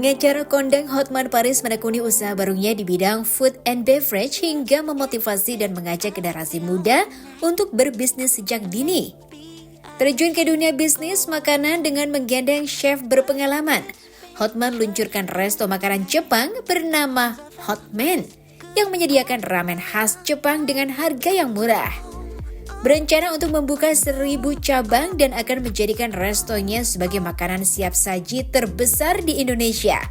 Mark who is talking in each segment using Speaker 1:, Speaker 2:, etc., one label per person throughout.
Speaker 1: Pengacara kondang Hotman Paris menekuni usaha barunya di bidang food and beverage hingga memotivasi dan mengajak generasi muda untuk berbisnis sejak dini. Terjun ke dunia bisnis makanan dengan menggandeng chef berpengalaman, Hotman luncurkan resto makanan Jepang bernama Hotman yang menyediakan ramen khas Jepang dengan harga yang murah. Berencana untuk membuka 1.000 cabang dan akan menjadikan restonya sebagai makanan siap saji terbesar di Indonesia.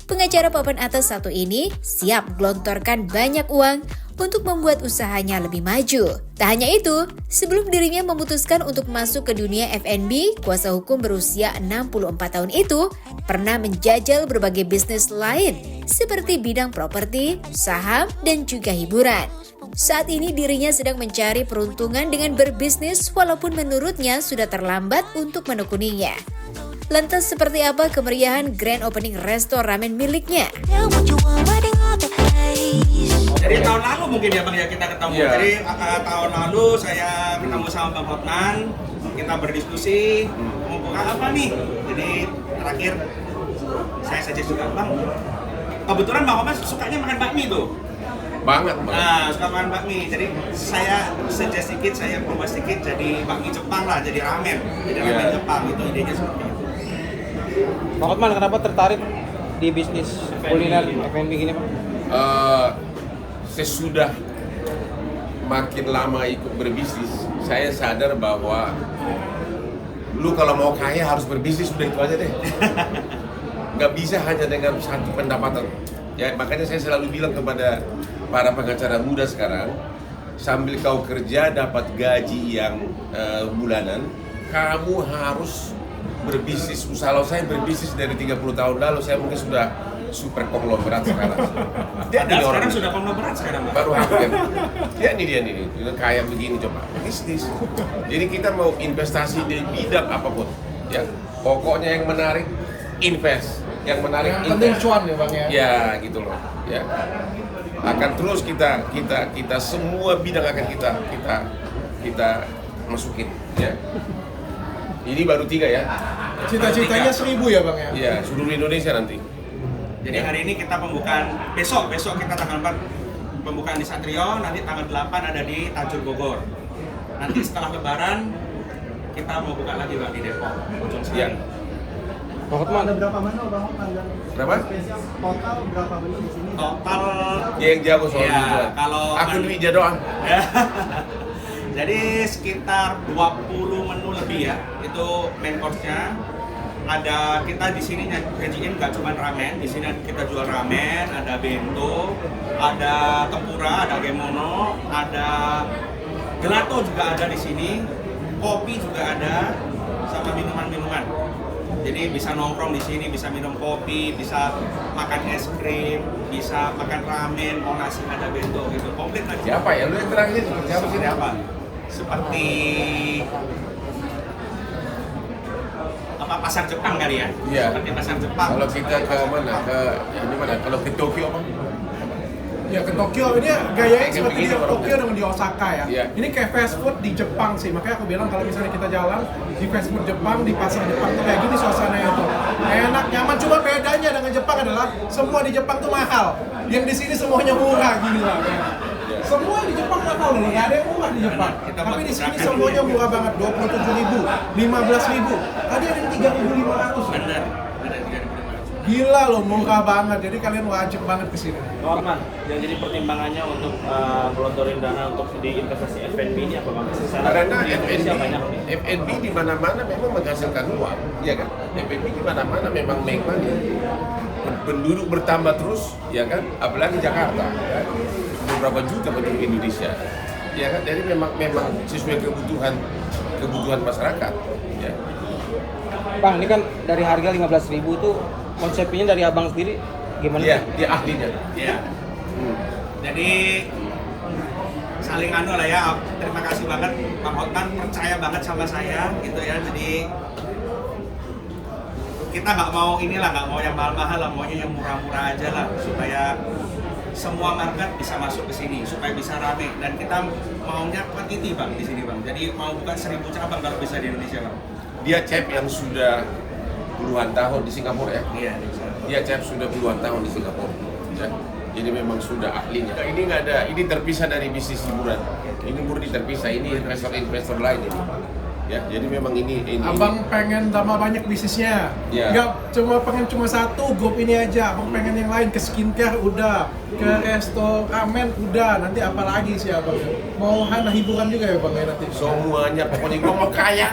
Speaker 1: Pengacara papan atas satu ini siap gelontorkan banyak uang untuk membuat usahanya lebih maju. Tak hanya itu, sebelum dirinya memutuskan untuk masuk ke dunia F&B, kuasa hukum berusia 64 tahun itu pernah menjajal berbagai bisnis lain seperti bidang properti, saham, dan juga hiburan. Saat ini dirinya sedang mencari peruntungan dengan berbisnis walaupun menurutnya sudah terlambat untuk menekuninya. Lantas seperti apa kemeriahan grand opening resto ramen miliknya?
Speaker 2: Jadi tahun lalu mungkin ya Bang ya kita ketemu.
Speaker 3: Yeah.
Speaker 2: Jadi tahun lalu saya ketemu sama Bang Hotman, kita berdiskusi mau buka apa nih. Jadi terakhir saya suggest juga Bang. Kebetulan Bang Hotman sukanya makan bakmi tuh.
Speaker 3: Banget.
Speaker 2: Nah, suka makan bakmi. Jadi saya suggest sedikit, saya berubah sedikit jadi bakmi Jepang lah, jadi ramen. Jadi ramen Jepang itu idenya seperti itu.
Speaker 4: Pak Hotman, kenapa tertarik di bisnis kuliner F&B gini, Pak?
Speaker 3: Sesudah makin lama ikut berbisnis, saya sadar bahwa lu kalau mau kaya harus berbisnis, udah itu aja deh. Nggak bisa hanya dengan satu pendapatan. Ya, makanya saya selalu bilang kepada para pengacara muda sekarang, sambil kau kerja dapat gaji yang bulanan, kamu harus berbisnis. Kalau saya berbisnis dari 30 tahun lalu, saya mungkin sudah super konglomerat sekarang.
Speaker 2: Sekarang sudah konglomerat sekarang, Pak.
Speaker 3: Baru hampir. Dia nih, kayak begini coba. Bisnis. Jadi kita mau investasi di bidang apapun, ya. Pokoknya yang menarik, invest. Yang menarik,
Speaker 4: Yang penting cuan ya, Bang ya.
Speaker 3: Ya, gitu loh. Ya. Akan terus kita semua bidang akan kita masukin, ya. Ini baru 3 ya.
Speaker 4: Cita-citanya 1.000 ya, Bang ya?
Speaker 3: Iya, seluruh Indonesia nanti.
Speaker 2: Jadi hari ini kita pembukaan, besok kita tanggal 4 pembukaan di Satrio, nanti tanggal 8 ada di Tanjung Bogor. Nanti setelah Lebaran kita mau buka lagi Bang di Depok, Ujung Sari.
Speaker 3: Iya.
Speaker 4: Pak Hotman,
Speaker 5: Ada berapa menu Bang Hotman?
Speaker 3: Berapa?
Speaker 5: Total berapa menu di sini?
Speaker 2: Total
Speaker 3: Dia yang jago soal
Speaker 2: ya,
Speaker 3: itu.
Speaker 2: kalau
Speaker 3: Aku duit aja doang.
Speaker 2: Jadi sekitar 20 menu lebih ya. Itu main course-nya. Ada kita di sini nyajiin nggak cuma ramen, di sini kita jual ramen, ada bento, ada tempura, ada gemono, ada gelato juga ada di sini, kopi juga ada, sama minuman-minuman. Jadi bisa nongkrong di sini, bisa minum kopi, bisa makan es krim, bisa makan ramen, mau nasi ada bento gitu, komplit aja.
Speaker 3: Siapa ya? Lu yang terakhir siapa sih?
Speaker 2: Seperti apa? Seperti apa pasar Jepang kali ya?
Speaker 3: Iya.
Speaker 2: Seperti pasar Jepang.
Speaker 3: Kalau kita ke mana? Ini mana? Kalau ke Tokyo apa?
Speaker 5: Ya ke Tokyo ini gayanya
Speaker 3: Kayak
Speaker 5: seperti di
Speaker 3: begini,
Speaker 5: Tokyo dengan di Osaka ya.
Speaker 3: Iya.
Speaker 5: Ini kayak fast food di Jepang sih. Makanya aku bilang kalau misalnya kita jalan di fast food Jepang, di pasar Jepang tuh kayak gini suasananya tuh. Enak, nyaman. Cuma bedanya dengan Jepang adalah semua di Jepang tuh mahal. Yang di sini semuanya murah gila. Semua di Jepang mahal loh, nggak ada yang murah di Jepang.
Speaker 2: Kita
Speaker 5: Tapi di sini
Speaker 2: menggunakan
Speaker 5: semuanya murah banget, 27.000, 15.000. Tadi ada yang 3.500.
Speaker 2: Bener.
Speaker 5: Gila loh, murah banget. Jadi kalian wajib banget kesini.
Speaker 4: Pak Hotman, yang jadi pertimbangannya untuk gelontorin dana untuk di investasi F&B ini apa, Bang?
Speaker 3: Karena
Speaker 4: di Indonesia banyak nih.
Speaker 3: F&B di mana-mana memang menghasilkan uang, ya kan? F&B di mana-mana memang make money. Penduduk bertambah terus, ya kan? Apalagi Jakarta, ya. Beberapa juta penduduk Indonesia, ya kan? Jadi memang sesuai kebutuhan masyarakat, ya.
Speaker 4: Bang, ini kan dari harga 15.000 itu konsepnya dari Abang sendiri gimana?
Speaker 3: Iya, dia ahlinya.
Speaker 2: Iya. Jadi saling anu lah ya. Terima kasih banget Bang Hotman percaya banget sama saya gitu ya. Jadi kita nggak mau nggak mau yang mahal-mahal lah, maunya yang murah-murah aja lah supaya semua market bisa masuk ke sini supaya bisa rame dan kita maunya quantity Bang di sini Bang. Jadi mau buka 1.000 cabang kalau bisa di Indonesia Bang.
Speaker 3: Dia chef yang sudah puluhan tahun di Singapura ya.
Speaker 2: Iya.
Speaker 3: Dia chef sudah puluhan tahun di Singapura. Ya. Jadi memang sudah ahlinya. Ini nggak ada, ini terpisah dari bisnis hiburan. Ini murni terpisah, ini investor lain ini. Ya, jadi memang ini
Speaker 5: Abang pengen tambah banyak bisnisnya.
Speaker 3: Ya.
Speaker 5: Nggak pengen cuma satu grup ini aja. Abang pengen yang lain, ke skincare udah, ke resto ramen udah. Nanti apa lagi sih abang? Mau hiburan juga ya bang ya nanti?
Speaker 3: semuanya pokoknya gua mau kaya.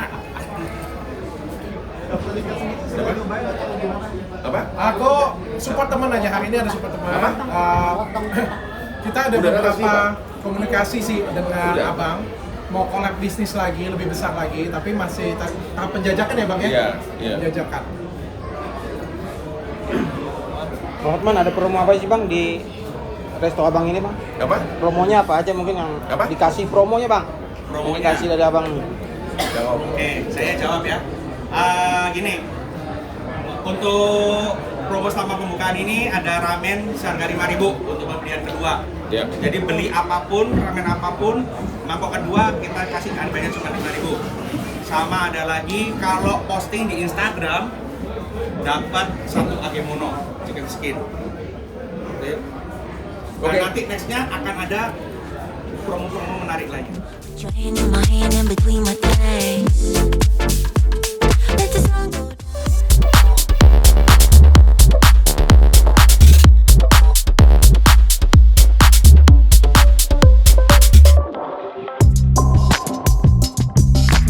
Speaker 3: Apa?
Speaker 5: Aku support teman aja, hari ini ada support teman.
Speaker 3: Apa?
Speaker 5: Kita ada
Speaker 3: Udah
Speaker 5: beberapa
Speaker 3: kasih, Pak?
Speaker 5: komunikasi sih dengan
Speaker 3: Udah.
Speaker 5: abang. Mau collab bisnis lagi, lebih besar lagi, tapi masih tahap penjajakan ya bang ya?
Speaker 3: Iya, iya.
Speaker 5: Penjajakan.
Speaker 4: Bang Hotman, ada promo apa sih bang di resto abang ini bang?
Speaker 3: Apa?
Speaker 4: Promonya apa aja mungkin yang
Speaker 3: Apa?
Speaker 4: dikasih promonya bang?
Speaker 2: Promonya?
Speaker 4: Yang dikasih dari abang nih.
Speaker 3: Jawab.
Speaker 2: Oke, saya jawab ya. Gini, untuk promo selama pembukaan ini ada ramen seharga 5.000 untuk pembelian kedua.
Speaker 3: Ya.
Speaker 2: Jadi beli apapun, ramen apapun, mangkok kedua kita kasih harganya cuma 5.000. Sama ada lagi kalau posting di Instagram dapat 1 Agemono chicken skin. Oke. Dan
Speaker 3: Oke.
Speaker 2: nanti nextnya akan ada promo-promo menarik lagi.
Speaker 6: Trying in my hand in between my legs. Let the sun go down.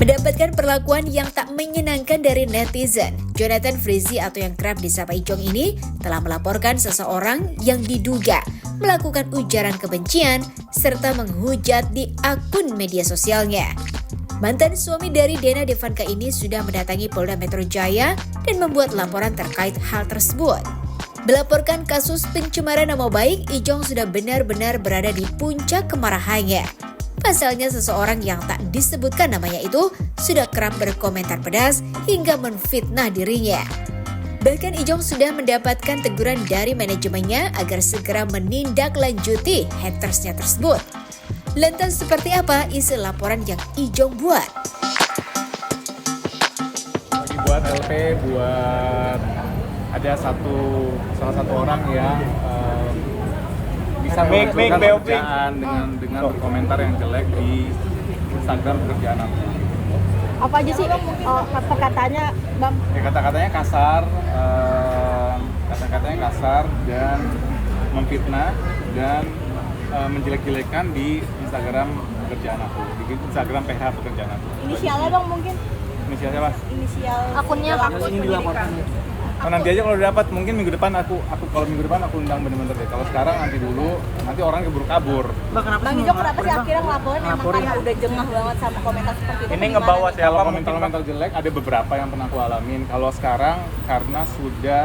Speaker 1: Mendapatkan perlakuan yang tak menyenangkan dari netizen, Jonathan Frizzy atau yang kerap disapa Ijong ini telah melaporkan seseorang yang diduga melakukan ujaran kebencian serta menghujat di akun media sosialnya. Mantan suami dari Dena Devanka ini sudah mendatangi Polda Metro Jaya dan membuat laporan terkait hal tersebut. Melaporkan kasus pencemaran nama baik, Ijong sudah benar-benar berada di puncak kemarahannya. Pasalnya seseorang yang tak disebutkan namanya itu sudah kerap berkomentar pedas hingga menfitnah dirinya. Bahkan Ijong sudah mendapatkan teguran dari manajemennya agar segera menindaklanjuti hatersnya tersebut. Lantas seperti apa isi laporan yang Ijong buat?
Speaker 7: Lagi buat LP buat ada salah satu orang yang bisa melakukan pekerjaan dengan berkomentar yang jelek di Instagram pekerjaan aku.
Speaker 8: Apa aja sih kata-katanya bang?
Speaker 7: Ya, kata-katanya kasar dan memfitnah dan menjelek-jelekan di Instagram pekerjaan aku, di Instagram PH pekerjaan aku.
Speaker 8: Inisialnya dong mungkin?
Speaker 7: Inisialnya Mas?
Speaker 8: Inisial
Speaker 9: Akunnya
Speaker 8: akun pendidikan.
Speaker 7: Oh, nanti aja kalau udah dapat, mungkin minggu depan aku kalau minggu depan aku undang bener-bener deh. Kalau sekarang nanti dulu, nanti orang keburu kabur.
Speaker 8: Bang Ijong kenapa sih akhirnya ngelaporin emang karena udah jengah banget sama komentar seperti itu?
Speaker 7: Ini ngebawa siapa? Kalau komentar-komentar jelek ada beberapa yang pernah aku alamin. Kalau sekarang karena sudah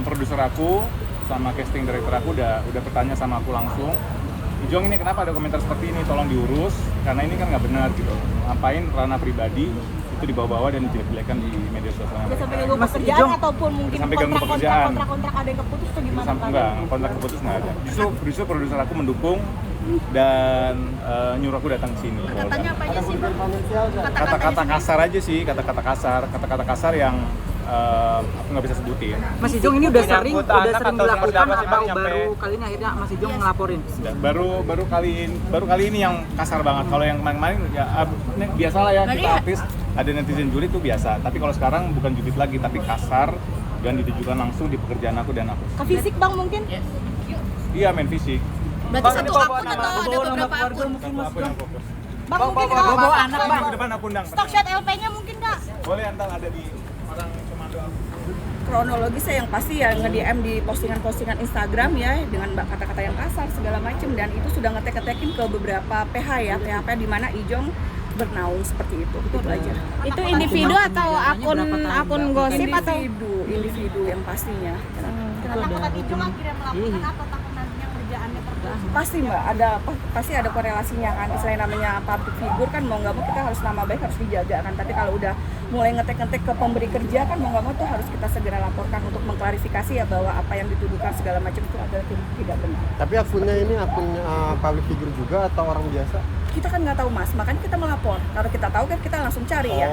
Speaker 7: produser aku sama casting director aku udah bertanya sama aku langsung, Ijong ini kenapa ada komentar seperti ini? Tolong diurus karena ini kan nggak benar gitu. Ngapain ranah pribadi itu dibawa-bawa dan dijelek-jelekan di media sosial.
Speaker 8: Udah sampai ganggu pekerjaan ataupun mungkin
Speaker 7: sampai ganggu pekerjaan.
Speaker 8: kontrak-kontrak ada yang keputus atau gimana?
Speaker 7: Enggak, kontrak keputus nggak ada. Justru produser aku mendukung dan nyuruh aku datang ke sini.
Speaker 8: Katanya apa aja sih bang?
Speaker 7: Kata-kata kasar aja sih, kata-kata kasar yang aku nggak bisa sebutin.
Speaker 10: Mas Ijong ini udah sering dilakukan atau baru kali ini akhirnya Mas Ijong ngelaporin?
Speaker 7: Baru kali ini yang kasar banget. Kalau yang kemarin ya biasa lah ya, kita artis ada netizen julid itu biasa. Tapi kalau sekarang bukan julid lagi, tapi kasar dan ditujukan langsung di pekerjaan aku dan aku.
Speaker 8: Ke fisik bang mungkin?
Speaker 7: Iya, main fisik.
Speaker 8: Berarti satu akun atau ada beberapa akun?
Speaker 7: Aku yang fokus.
Speaker 8: Bang mungkin
Speaker 10: bawa anak bang.
Speaker 7: Minggu depan aku undang.
Speaker 8: Stock shot LP-nya mungkin nggak?
Speaker 7: Boleh, antar ada di orang komando aku.
Speaker 11: Kronologisnya yang pasti ya nge-DM di postingan-postingan Instagram ya dengan kata-kata yang kasar segala macam, dan itu sudah ngetek-ngetekin ke beberapa PH ya, PH di mana Ijong bernaung seperti itu aja.
Speaker 8: Itu individu atau akun gosip atau?
Speaker 11: Individu yang pastinya.
Speaker 8: Kenapa Ijong akhirnya melakukan atau takut nantinya kerjaannya terganggu?
Speaker 11: Pasti mbak, pasti ada korelasinya kan. Selain namanya public figure kan mau nggak mau kita harus nama baik harus dijaga kan. Tapi kalau udah mulai ngetek-ngetek ke pemberi kerja kan mau nggak mau tuh harus kita segera laporkan untuk mengklarifikasi ya bahwa apa yang dituduhkan segala macam itu adalah tidak benar.
Speaker 12: Tapi akunnya ini akun public figure juga atau orang biasa?
Speaker 11: Kita kan nggak tahu mas, makanya kita melapor. Kalau kita tahu kan kita langsung cari ya.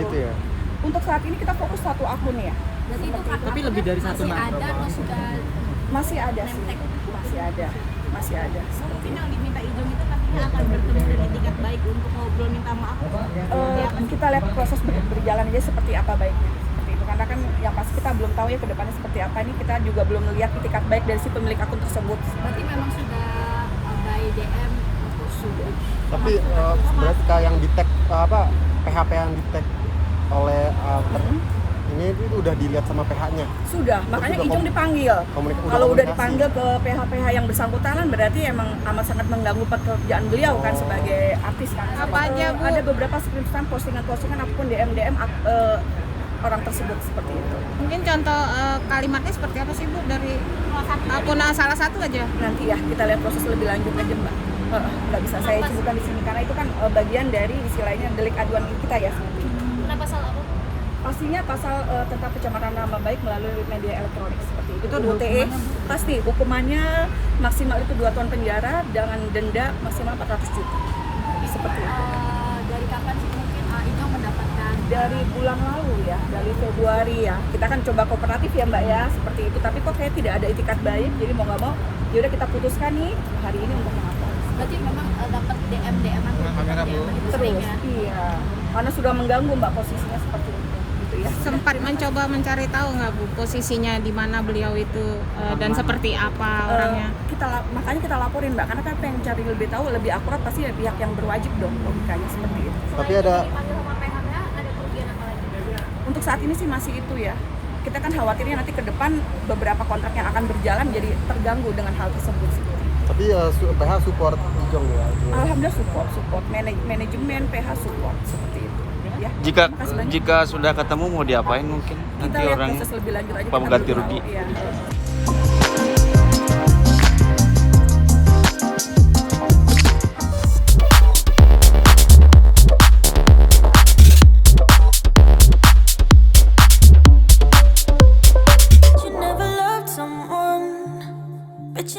Speaker 12: Gitu ya.
Speaker 11: Untuk saat ini kita fokus satu akun ya.
Speaker 8: Berarti itu
Speaker 10: Tapi lebih dari satu,
Speaker 8: masih
Speaker 10: Mbak.
Speaker 8: ada atau sudah
Speaker 11: Masih ada sih, masih ada.
Speaker 8: mungkin yang diminta Ijong itu katanya akan bertemu dan itikat baik untuk ngobrol minta maaf.
Speaker 11: Kita lihat proses berjalan aja seperti apa baiknya. Seperti itu. Karena kan yang pasti kita belum tahu ya ke depannya seperti apa. Ini kita juga belum melihat itikat baik dari si pemilik akun tersebut.
Speaker 8: Berarti memang sudah by DM atau sudah.
Speaker 12: Tapi berarti kayak yang di tag PHP yang di tag oleh ini itu udah dilihat sama PH-nya.
Speaker 11: Sudah, makanya
Speaker 12: Sudah
Speaker 11: Ijong dipanggil. Kalau udah
Speaker 12: komunikasi.
Speaker 11: dipanggil ke PH-PH yang bersangkutan berarti emang amat sangat mengganggu pekerjaan beliau kan sebagai artis kan.
Speaker 8: Apa aja, Bu?
Speaker 11: Ada beberapa screenshot postingan-postingan ataupun DM orang tersebut seperti itu.
Speaker 8: Mungkin contoh kalimatnya seperti apa sih Bu dari akun salah satu aja?
Speaker 11: Nanti ya kita lihat proses lebih lanjut aja Mbak. Nggak bisa saya sebutkan di sini karena itu kan bagian dari istilahnya delik aduan kita ya.
Speaker 8: Kenapa salah apa?
Speaker 11: Pastinya pasal tentang pencemaran nama baik melalui media elektronik seperti itu.
Speaker 10: Itu ada
Speaker 11: UTE
Speaker 10: hukumannya, Bu?
Speaker 11: pasti hukumannya maksimal itu 2 tahun penjara dengan denda maksimal 400 juta. Seperti itu.
Speaker 8: Dari kapan sih mungkin Ijong mendapatkan?
Speaker 11: Dari bulan lalu ya, dari Februari ya. Kita kan coba kooperatif ya Mbak ya, seperti itu. Tapi kok kayak tidak ada itikat baik, jadi mau nggak mau, yaudah kita putuskan nih hari ini untuk melapor.
Speaker 8: Berarti memang dapat DM-an
Speaker 11: Terus, iya. Karena sudah mengganggu Mbak posisinya seperti itu. Gitu ya.
Speaker 8: Sempat mencoba mencari tahu nggak Bu posisinya di mana beliau itu dan seperti apa orangnya?
Speaker 11: Makanya kita laporin Mbak, karena kan pengen cari lebih tahu, lebih akurat pasti ya pihak yang berwajib dong logikanya seperti itu.
Speaker 12: Tapi ada
Speaker 11: Untuk saat ini sih masih itu ya. Kita kan khawatirnya nanti ke depan beberapa kontrak yang akan berjalan jadi terganggu dengan hal tersebut sih.
Speaker 12: tapi PH support Ijong ya.
Speaker 11: Alhamdulillah support manajemen PH support seperti itu. Ya.
Speaker 9: Jika sudah ketemu mau diapain mungkin
Speaker 11: Kita
Speaker 9: nanti
Speaker 11: lihat
Speaker 9: orang
Speaker 11: proses lebih lanjut aja.
Speaker 9: apa
Speaker 11: kita
Speaker 9: ganti
Speaker 11: belum
Speaker 9: rugi.
Speaker 11: tahu, iya.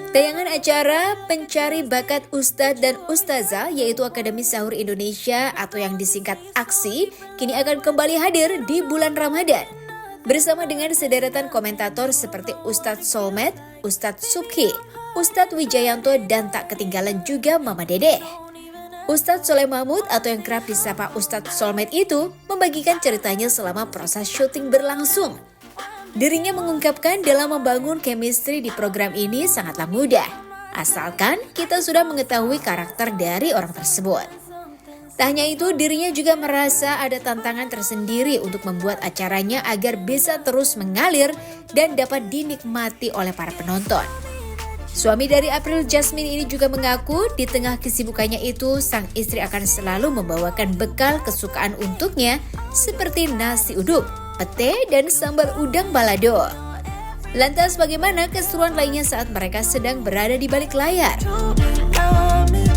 Speaker 1: Tayangan acara Pencari Bakat Ustadz dan Ustazah yaitu Akademi Sahur Indonesia atau yang disingkat AKSI kini akan kembali hadir di bulan Ramadan bersama dengan sederetan komentator seperti Ustadz Solmed, Ustadz Subki, Ustadz Wijayanto dan tak ketinggalan juga Mama Dede. Ustadz Soleh Mahmud atau yang kerap disapa Ustadz Solmed itu membagikan ceritanya selama proses syuting berlangsung. Dirinya mengungkapkan dalam membangun chemistry di program ini sangatlah mudah, asalkan kita sudah mengetahui karakter dari orang tersebut. Tak hanya itu, dirinya juga merasa ada tantangan tersendiri untuk membuat acaranya agar bisa terus mengalir dan dapat dinikmati oleh para penonton. Suami dari April Jasmine ini juga mengaku di tengah kesibukannya itu sang istri akan selalu membawakan bekal kesukaan untuknya seperti nasi uduk, pete, dan sambal udang balado. Lantas bagaimana keseruan lainnya saat mereka sedang berada di balik layar?
Speaker 10: Soalnya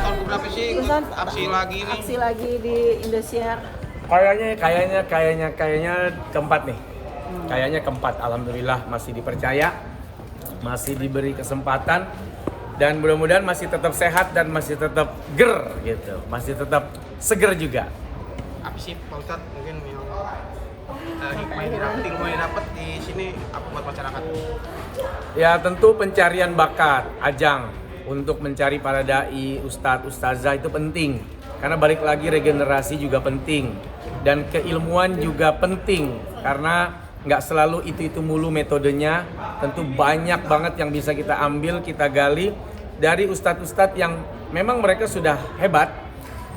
Speaker 10: tahun berapa sih aksi lagi nih?
Speaker 11: Aksi lagi di Indosiar.
Speaker 13: Kayaknya keempat nih. Kayaknya keempat, alhamdulillah masih dipercaya, masih diberi kesempatan, dan mudah-mudahan masih tetap sehat dan masih tetap ger gitu, masih tetap seger juga.
Speaker 10: Apa sih Pak Ustadz mungkin yang hikmah yang didapat, ilmu yang dapat di sini apa buat masyarakat?
Speaker 13: Ya tentu pencarian bakat, ajang untuk mencari para dai, ustadz, ustazah itu penting. Karena balik lagi regenerasi juga penting dan keilmuan juga penting karena nggak selalu itu mulu metodenya. Tentu banyak banget yang bisa kita ambil, kita gali dari ustadz-ustadz yang memang mereka sudah hebat,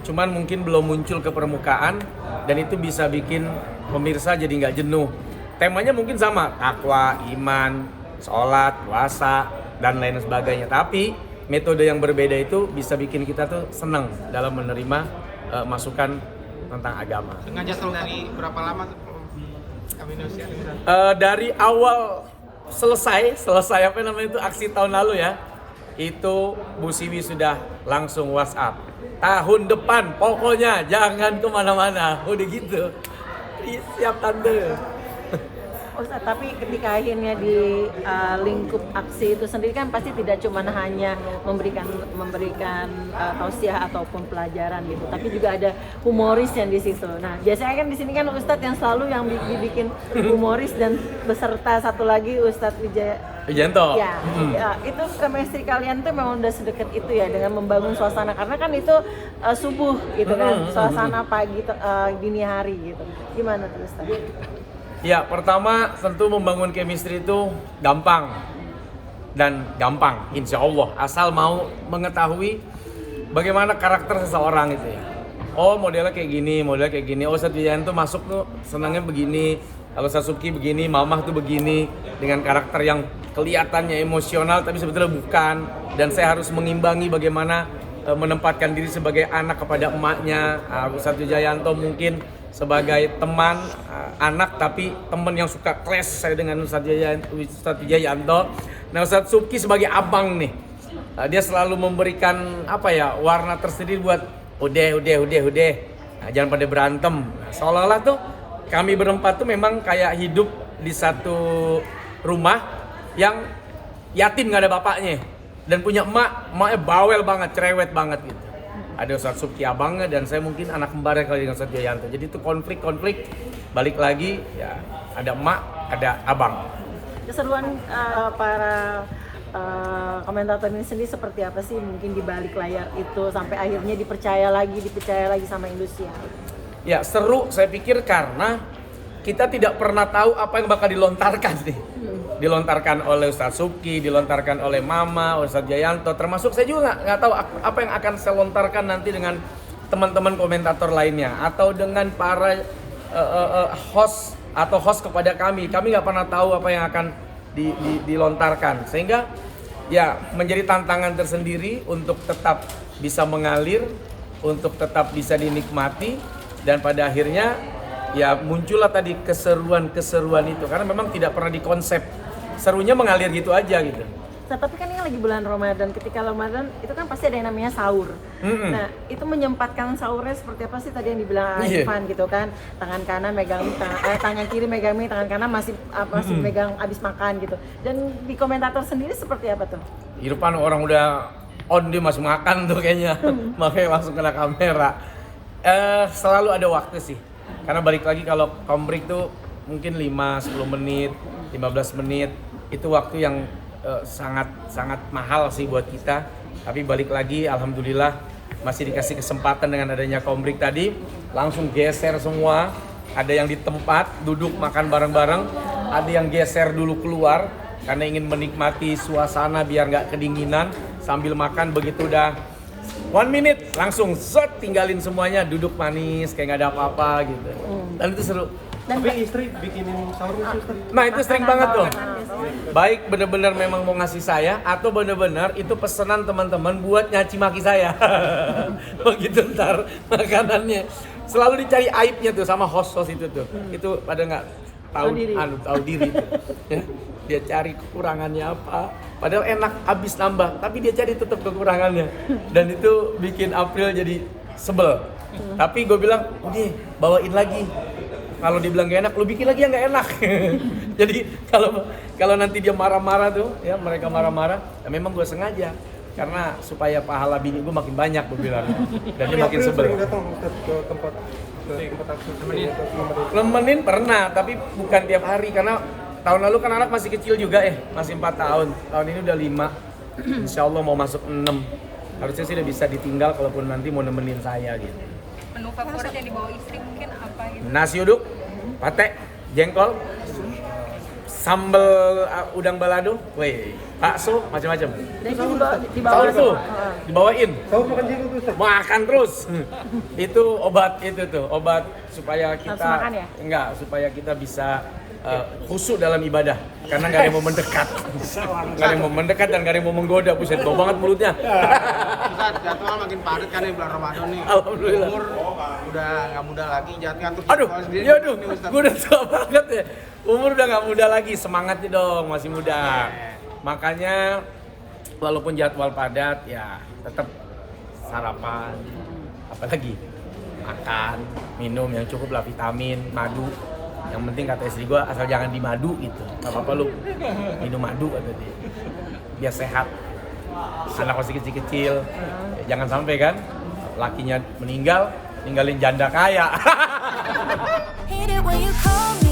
Speaker 13: cuman mungkin belum muncul ke permukaan dan itu bisa bikin pemirsa jadi nggak jenuh. Temanya mungkin sama, takwa, iman, sholat, puasa, dan lain sebagainya. Tapi metode yang berbeda itu bisa bikin kita tuh senang dalam menerima masukan tentang agama.
Speaker 10: Sengaja dari berapa lama tuh?
Speaker 13: Dari awal selesai apa namanya itu aksi tahun lalu ya, itu Bu Siwi sudah langsung WhatsApp. Tahun depan pokoknya jangan kemana-mana, udah gitu. Siap tante.
Speaker 14: Ustaz, tapi ketika akhirnya di lingkup aksi itu sendiri kan pasti tidak cuma hanya memberikan tausiah ataupun pelajaran gitu, tapi juga ada humoris yang di situ. Nah, biasanya kan di sini kan Ustadz yang selalu yang dibikin humoris dan beserta satu lagi Ustadz
Speaker 13: Wijayanto.
Speaker 14: Ya, itu chemistry kalian tuh memang udah sedekat itu ya dengan membangun suasana, karena kan itu subuh gitu kan, suasana pagi dini hari gitu. Gimana tuh Ustaz?
Speaker 13: Ya, pertama tentu membangun chemistry itu gampang dan gampang, insya Allah, asal mau mengetahui bagaimana karakter seseorang itu ya. Oh, modelnya kayak gini, Oh, Ustadz Wijayanto masuk tuh senangnya begini, kalau Sasuki begini, Mamah tuh begini, dengan karakter yang kelihatannya emosional tapi sebetulnya bukan. Dan saya harus mengimbangi bagaimana menempatkan diri sebagai anak kepada emaknya. Ustadz Wijayanto mungkin sebagai teman anak tapi teman yang suka clash saya dengan Ustadz Wijayanto. Nah, Ustadz Subki sebagai abang nih, dia selalu memberikan warna tersendiri buat udah. Nah, jangan pada berantem. Nah, seolah-olah tuh kami berempat tuh memang kayak hidup di satu rumah yang yatim nggak ada bapaknya dan punya emaknya bawel banget, cerewet banget gitu. Ada Ustadz Subki abangnya dan saya mungkin anak kembarnya kali dengan Ustadz Wijayanto. Jadi itu konflik balik lagi ya, ada emak, ada abang.
Speaker 14: Keseruan para komentator ini sendiri seperti apa sih mungkin di balik layar itu sampai akhirnya dipercaya lagi sama industri?
Speaker 13: Ya, seru saya pikir karena kita tidak pernah tahu apa yang bakal dilontarkan nih. Dilontarkan oleh Ustadz Subki, dilontarkan oleh Mama, Ustadz Wijayanto, termasuk saya juga nggak tahu apa yang akan saya lontarkan nanti dengan teman-teman komentator lainnya atau dengan para host kepada kami nggak pernah tahu apa yang akan dilontarkan, sehingga ya menjadi tantangan tersendiri untuk tetap bisa mengalir, untuk tetap bisa dinikmati, dan pada akhirnya ya muncullah tadi keseruan itu karena memang tidak pernah dikonsep, serunya mengalir gitu aja gitu.
Speaker 14: Nah, tapi kan ini lagi bulan Ramadan, ketika Ramadan itu kan pasti ada yang namanya sahur. Nah, itu menyempatkan sahurnya seperti apa sih tadi yang dibilang Irfan gitu kan? Tangan kanan megang tangan kiri megang mie, tangan kanan masih megang abis makan gitu. Dan di komentator sendiri seperti apa tuh?
Speaker 13: Irfan orang udah on, dia masih makan tuh kayaknya. Makanya langsung kena kamera. Selalu ada waktu sih. Karena balik lagi kalau kombrek tuh mungkin 5-10 menit, 15 menit itu waktu yang sangat mahal sih buat kita. Tapi balik lagi alhamdulillah masih dikasih kesempatan dengan adanya kombrek tadi, langsung geser semua. Ada yang di tempat duduk makan bareng-bareng, ada yang geser dulu keluar karena ingin menikmati suasana biar nggak kedinginan sambil makan. Begitu udah 1 minute langsung tinggalin semuanya, duduk manis kayak nggak ada apa-apa gitu. Dan itu seru.
Speaker 12: Tapi istri bikinin sahur sih Ustaz.
Speaker 13: Nah, itu sering banget tuh. Baik bener-bener memang mau ngasih saya atau bener-bener itu pesanan teman-teman buat nyaci maki saya. Begitu ntar makanannya selalu dicari aibnya tuh sama host itu tuh. Itu pada nggak tahu diri tuh. Dia cari kekurangannya apa, padahal enak habis nambah, tapi dia cari tetap kekurangannya. Dan itu bikin April jadi sebel. Tapi gue bilang, udah bawain lagi. Kalau dibilang gak enak, lu bikin lagi yang gak enak. Jadi kalau nanti dia marah-marah tuh, ya mereka marah-marah, ya memang gue sengaja. Karena supaya pahala bini gue makin banyak, gue bilang. Dan dia makin sebel.
Speaker 12: Ke tempat
Speaker 13: Nemenin pernah, tapi bukan tiap hari. Karena tahun lalu kan anak masih kecil juga masih 4 tahun. Tahun ini udah 5. Insya Allah mau masuk 6. Harusnya sih udah bisa ditinggal kalaupun nanti mau nemenin saya gitu.
Speaker 15: Menu favorit yang dibawa istri mungkin apa gitu?
Speaker 13: Nasi uduk, pate, jengkol, sambal udang balado, bakso, macam-macam.
Speaker 14: Dan itu dibawa
Speaker 13: tuh, dibawain.
Speaker 12: Sahur makan jengkol tuh Ustaz.
Speaker 13: Makan terus. Itu obat supaya kita
Speaker 14: makan ya?
Speaker 13: Enggak, supaya kita bisa khusyuk dalam ibadah. Karena nggak ada yang mau mendekat. Nggak ada yang mau mendekat dan nggak ada yang mau menggoda. Buset, bau banget mulutnya.
Speaker 10: Ustaz, jadwal makin padat kan nih bulan Ramadan nih.
Speaker 13: Alhamdulillah.
Speaker 10: Umur udah nggak muda lagi, jangan ngantuk.
Speaker 13: Aduh, gue udah tua banget ya. Umur udah nggak muda lagi, semangatnya dong, masih muda. Makanya walaupun jadwal padat, ya tetap sarapan, apalagi makan, minum yang cukup lah, vitamin, madu. Yang penting kata istri gue asal jangan di madu gitu. Gak apa-apa lu minum madu kata dia. Biar sehat. Anak masih kecil-kecil. Jangan sampai kan lakinya meninggal, ninggalin janda kaya.
Speaker 6: Hate it when you call me